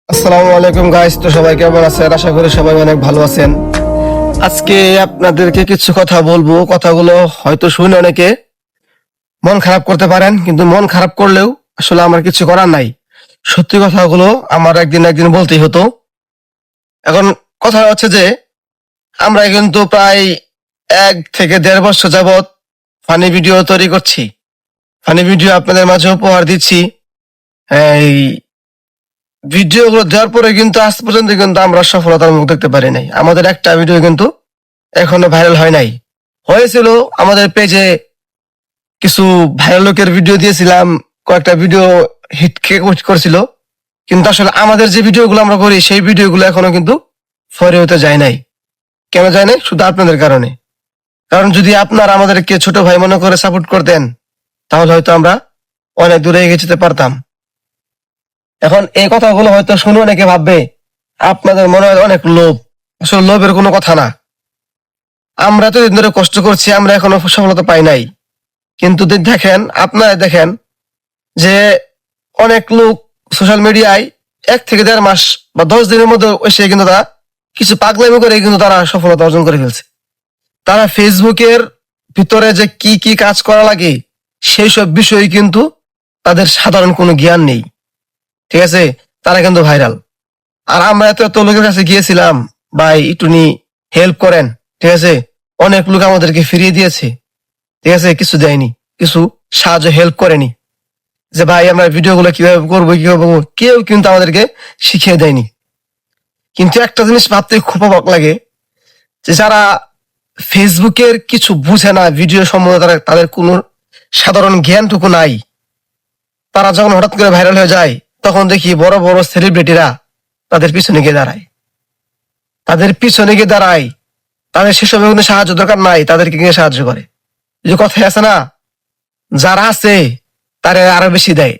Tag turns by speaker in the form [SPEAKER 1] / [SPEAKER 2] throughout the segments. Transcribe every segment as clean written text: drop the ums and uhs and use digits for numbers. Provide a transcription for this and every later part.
[SPEAKER 1] আসসালামু আলাইকুম গাইস, তো সবাই কেমন আছেন? আশা করি সবাই অনেক ভালো আছেন। আজকে আপনাদেরকে কিছু কথা বলবো। কথাগুলো হয়তো শুনে অনেকে মন খারাপ করতে পারেন, কিন্তু মন খারাপ করলেও আসলে আমার কিছু করার নাই। সত্যি কথাগুলো আমার একদিন একদিন বলতেই হতো। এখন কথা হচ্ছে যে আমরা কিন্তু প্রায় 1 থেকে 1.5 বছর যাবত ফানি ভিডিও তৈরি করছি। ফানি ভিডিও আপনাদের মাঝে উপহার দিচ্ছি। এই ভিডিওগুলো দেওয়ার পরে কিন্তু আজ পর্যন্ত কিন্তু আমরা সফলতার মুখ দেখতে পারি নাই। আমাদের একটা ভিডিও কিন্তু এখনো ভাইরাল হয় নাই। হয়েছিল আমাদের পেজে কিছু ভাইরাল লোকের ভিডিও দিয়েছিলাম, কয়েকটা ভিডিও হিট করছিল, কিন্তু আসলে আমাদের যে ভিডিওগুলো আমরা করি সেই ভিডিওগুলো এখনো কিন্তু ফরে হতে যায় নাই। কেন যায় নাই? শুধু আপনাদের কারণে। কারণ যদি আপনারা আমাদেরকে ছোট ভাই মনে করে সাপোর্ট করতেন, তাহলে হয়তো আমরা অনেক দূরে এগিয়ে যেতে পারতাম। এখন এই কথাগুলো হয়তো শুনে অনেকে ভাববে আপনাদের মনে হয় অনেক লোভ। আসলে লোভের কোনো কথা না। আমরা তো দিন ধরে কষ্ট করছি, আমরা এখনো সফলতা পাই নাই। কিন্তু দেখেন, আপনারা দেখেন যে অনেক লোক সোশ্যাল মিডিয়ায় 1 থেকে 1.5 মাস বা 10 দিনের মধ্যে এসে কিন্তু তারা কিছু পাগলামি করে কিন্তু তারা সফলতা অর্জন করে ফেলছে। তারা ফেসবুকের ভিতরে যে কি কি কাজ করা লাগে সেই সব বিষয়ে কিন্তু তাদের সাধারণ কোনো জ্ঞান নেই। ঠিক আছে, তারা কিন্তু ভাইরাল। আর আমরা এত এত লোকের কাছে গিয়েছিলাম, ভাই একটু হেল্প করেন। ঠিক আছে, অনেক লোক আমাদেরকে ফিরিয়ে দিয়েছে। ঠিক আছে, কিছু দেয়নি, কিছু সাহায্য হেল্প করেনি। যে ভাই আমরা ভিডিওগুলো কিভাবে করবো কিভাবে করবো, কেউ কিন্তু আমাদেরকে শিখিয়ে দেয়নি। কিন্তু একটা জিনিস ভাবতে খুব অবাক লাগে, যে যারা ফেসবুকের কিছু বুঝে না, ভিডিও সম্বন্ধে তাদের কোনো সাধারণ জ্ঞানটুকু নাই, তারা যখন হঠাৎ করে ভাইরাল হয়ে যায়, তখন দেখি বড় বড় সেলিব্রিটিরা তাদের পিছনে গিয়ে দাঁড়ায়। তাদের সেসবে কোনো সাহায্য দরকার নাই, তাদেরকে গিয়ে সাহায্য করে। এই যে কথায় আছে না, যারা আছে তারা আরো বেশি দেয়,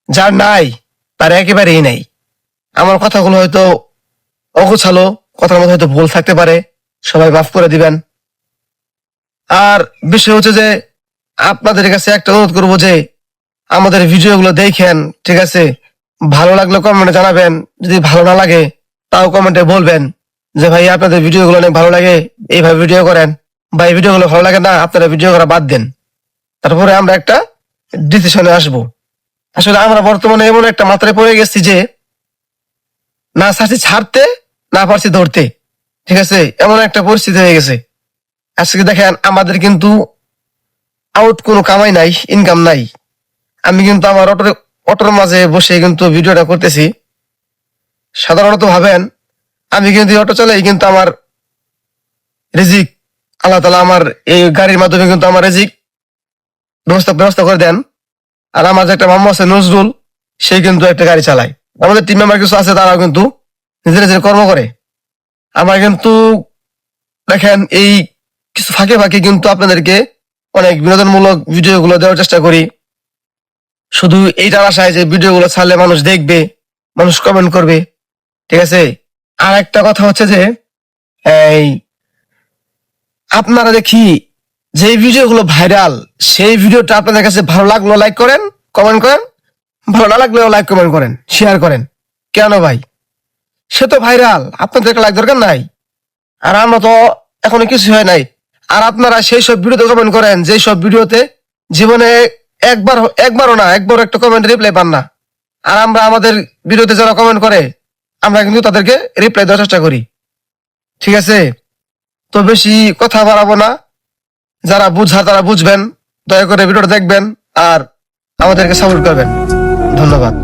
[SPEAKER 1] যার নাই তারা একেবারেই নাই। আমার কথাগুলো হয়তো অগোছালো, কথার মধ্যে হয়তো ভুল থাকতে পারে, সবাই মাফ করে দিবেন। আর বিষয় হচ্ছে যে আপনাদের কাছে একটা অনুরোধ করবো যে আমাদের ভিডিওগুলো দেখেন। ঠিক আছে, ভালো লাগলে কমেন্টে জানাবেন, যদি ভালো না লাগে তাও কমেন্টে বলবেন যে ভাই আপনাদের ভিডিওগুলো অনেক ভালো লাগে, এইভাবে ভিডিও করেন, বা এই ভিডিওগুলো ভালো লাগে না, আপনারা ভিডিও করা বাদ দেন। তারপরে আমরা একটা ডিসিশনে আসবো। আসলে আমরা বর্তমানে এমন একটা মাত্রায় পড়ে গেছি যে না চাচ্ছি ছাড়তে, না পারছি ধরতে। ঠিক আছে, এমন একটা পরিস্থিতি হয়ে গেছে। আজকে দেখেন আমাদের কিন্তু আউট কোনো কামাই নাই, ইনকাম নাই। আমি কিন্তু আমার অটোর মাঝে বসে কিন্তু ভিডিওটা করতেছি। সাধারণত ভাবেন আমি কিন্তু অটো চালাই, কিন্তু আমার রিজিক আল্লাহ তাআলা আমার এই গাড়ির মাধ্যমে কিন্তু আমার রিজিক ব্যবস্থা করে দেন। আর আমার যে একটা মামা আছে নজরুল, সে কিন্তু একটা গাড়ি চালায়। আমাদের টিম মেম্বার কিছু আছে, তারাও কিন্তু নিজের নিজের কর্ম করে। আমার কিন্তু দেখেন এই কিছু ফাঁকে ফাঁকে কিন্তু আপনাদেরকে অনেক বিনোদনমূলক ভিডিওগুলো দেওয়ার চেষ্টা করি, শুধু এইটার আশায় যে ভিডিওগুলো ছাড়লে মানুষ দেখবে, মানুষ কমেন্ট করবে। ঠিক আছে, আর একটা কথা হচ্ছে যে এই আপনারা দেখি যে ভিডিওগুলো ভাইরাল, সেই ভিডিওটা আপনাদের কাছে ভালো লাগলো লাইক করেন, কমেন্ট করেন, ভালো না লাগলেও লাইক কমেন্ট করেন, শেয়ার করেন। কেন ভাই? সে তো ভাইরাল, আপনাদের লাইক দরকার নাই। আর আমরা তো এখনো কিছু হয় নাই। আর আপনারা সেই সব ভিডিওতে কমেন্ট করেন যে সব ভিডিওতে জীবনে একবারও না, একবারও একটা কমেন্ট রিপ্লাই পান না। আর আমরা আমাদের ভিডিওতে যারা কমেন্ট করে, আমরা কিন্তু তাদেরকে রিপ্লাই দেওয়ার চেষ্টা করি। ঠিক আছে, তো বেশি কথা বাড়াবো না। যারা বুঝার তারা বুঝবেন, দয়া করে ভিডিওটা দেখবেন আর আমাদেরকে সাপোর্ট করবেন। ধন্যবাদ।